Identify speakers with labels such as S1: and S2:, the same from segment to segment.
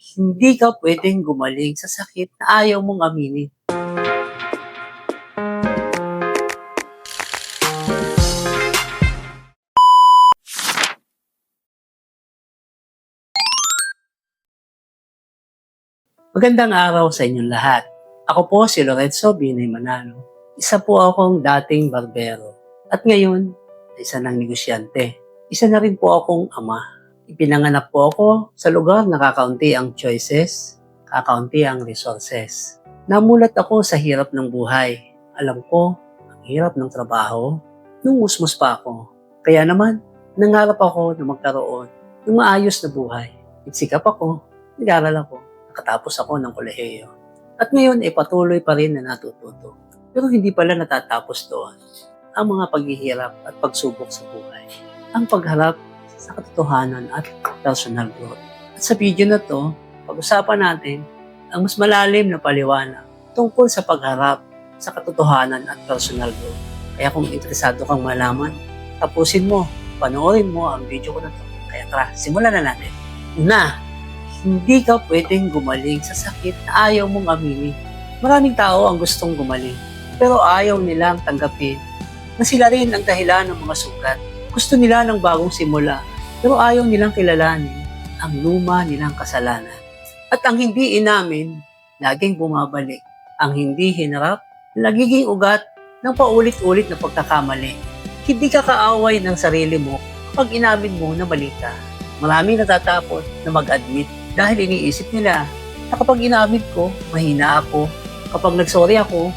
S1: Hindi ka pwedeng gumaling sa sakit na ayaw mong aminin. Magandang araw sa inyong lahat. Ako po si Lorenzo Binay Manalo. Isa po akong dating barbero. At ngayon, isa ng negosyante. Isa na rin po akong ama. Ipinanganak po ako sa lugar na kakaunti ang choices, kakaunti ang resources. Namulat ako sa hirap ng buhay. Alam ko, ang hirap ng trabaho, nung musmus pa ako. Kaya naman, nangarap ako na magkaroon ng maayos na buhay. Nagsikap ako, nag-aral ako. Nakatapos ako ng kolehiyo. At ngayon ay patuloy pa rin na natututo. Pero hindi pala natatapos doon ang mga paghihirap at pagsubok sa buhay. Ang pagharap sa katotohanan at personal growth. At sa video na to, pag-usapan natin ang mas malalim na paliwanag tungkol sa pagharap sa katotohanan at personal growth. Kaya kung interesado kang malaman, tapusin mo, panoorin mo ang video ko na to. Kaya tara, simulan na natin. Una, hindi ka pwedeng gumaling sa sakit na ayaw mong aminin. Maraming tao ang gustong gumaling, pero ayaw nilang tanggapin na sila rin ang dahilan ng mga sugat. Gusto nila ng bagong simula, pero ayaw nilang kilalanin ang luma nilang kasalanan. At ang hindi inamin, laging bumabalik. Ang hindi hinarap, nagiging ugat ng paulit-ulit na pagkakamali. Hindi ka kaaway ng sarili mo kapag inamin mo na mali ka. Maraming natatakot na mag-admit dahil iniisip nila na kapag inamin ko, mahina ako. Kapag nagsorry ako,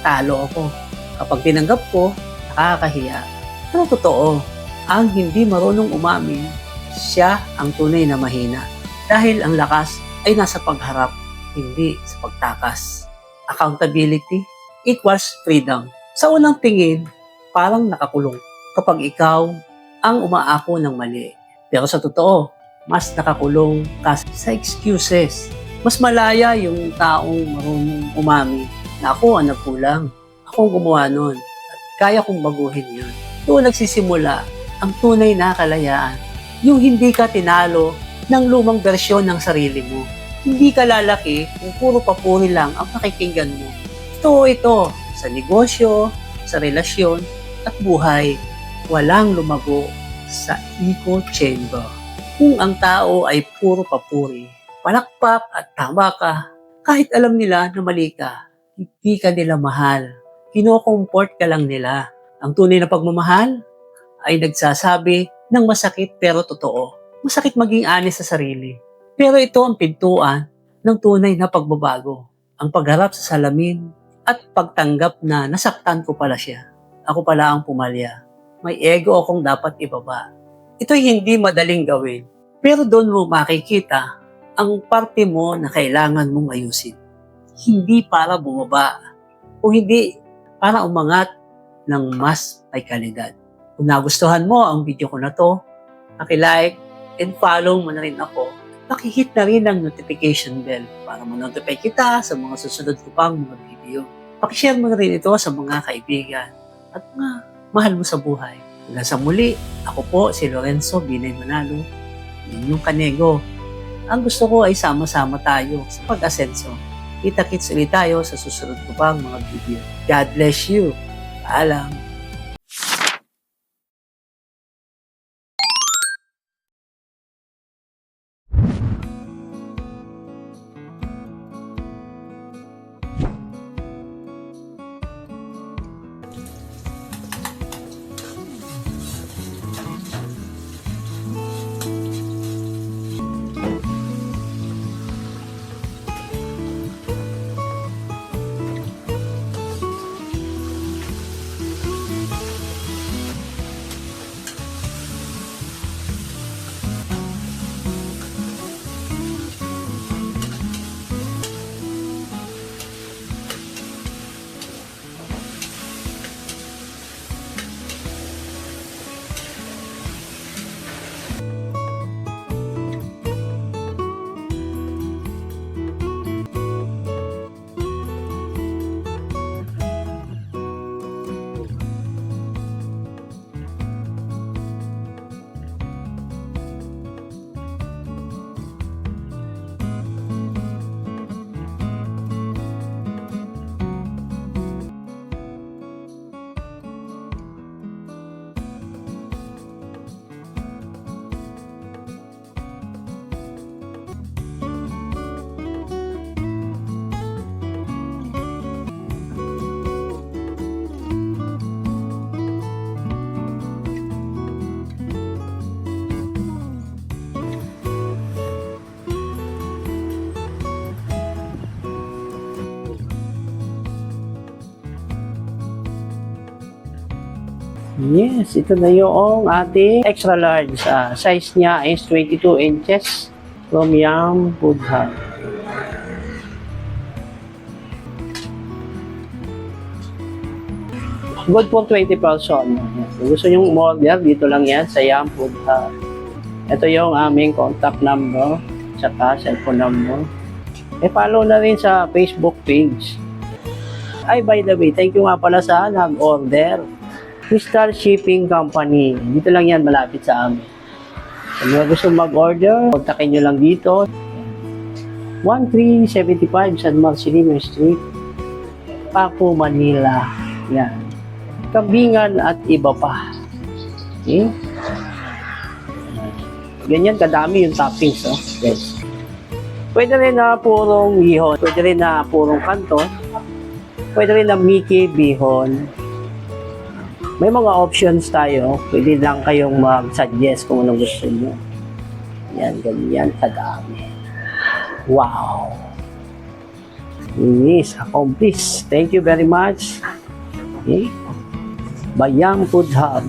S1: talo ako. Kapag tinanggap ko, nakakahiya. Pero totoo, ang hindi marunong umamin, siya ang tunay na mahina. Dahil ang lakas ay nasa pagharap, hindi sa pagtakas. Accountability equals freedom. Sa unang tingin, parang nakakulong kapag ikaw ang umaako ng mali. Pero sa totoo, mas nakakulong ka sa excuses. Mas malaya yung taong marunong umamin na ako ang nagkulang. Ako ang gumawa nun at kaya kong baguhin yun. Doon nagsisimula ang tunay na kalayaan. Yung hindi ka tinalo ng lumang bersyon ng sarili mo. Hindi ka lalaki kung puro papuri lang ang pakikinggan mo. Ito sa negosyo, sa relasyon at buhay. Walang lumago sa echo chamber. Kung ang tao ay puro papuri, palakpak at tama ka, kahit alam nila na mali ka, hindi ka nila mahal. Kino-comfort ka lang nila. Ang tunay na pagmamahal ay nagsasabi ng masakit pero totoo. Masakit maging honest sa sarili. Pero ito ang pintuan ng tunay na pagbabago. Ang pagharap sa salamin at pagtanggap na nasaktan ko pala siya. Ako pala ang pumalya. May ego akong dapat ibaba. Ito'y hindi madaling gawin, pero doon mo makikita ang parte mo na kailangan mong ayusin. Hindi para bumaba o hindi para umangat ng mas may kalidad. Kung nagustuhan mo ang video ko na to, paki-like and follow mo na rin ako. Paki-hit na rin ang notification bell para ma-notify kita sa mga susunod ko pang mga video. Paki-share mo na rin ito sa mga kaibigan at mga mahal mo sa buhay. Hanggang sa muli, ako po si Lorenzo Binay Manalo, inyong kanego. Ang gusto ko ay sama-sama tayo sa pag-asenso. Kita-kits ulit tayo sa susunod ko pang mga video. God bless you. Paalam. Yes, ito na yung ating extra large. Size niya is 22 inches from Yum Food Hub. Good for 20 person. Kung gusto nyo umorder, dito lang yan sa Yum Food Hub. Ito yung aming contact number, tsaka cellphone number. Follow na rin sa Facebook page. Ay, by the way, thank you nga pala sa nag-order. Crystal Shipping Company. Dito lang yan, malapit sa amin. Kung mga gusto mag-order, kontakin nyo lang dito. 1375 San Marcelino Street, Paco, Manila. Yan. Kambingan at iba pa. Okay? Ganyan kadami yung toppings. Oh. Yes. Pwede rin na purong bihon. Pwede rin na purong kanto. Pwede rin na Mickey bihon. May mga options tayo. Pwede lang kayong mag-suggest kung anong gusto nyo. Yan, ganyan kadami. Wow! Yes, accomplished. Thank you very much. Okay? By Yum Food Hub.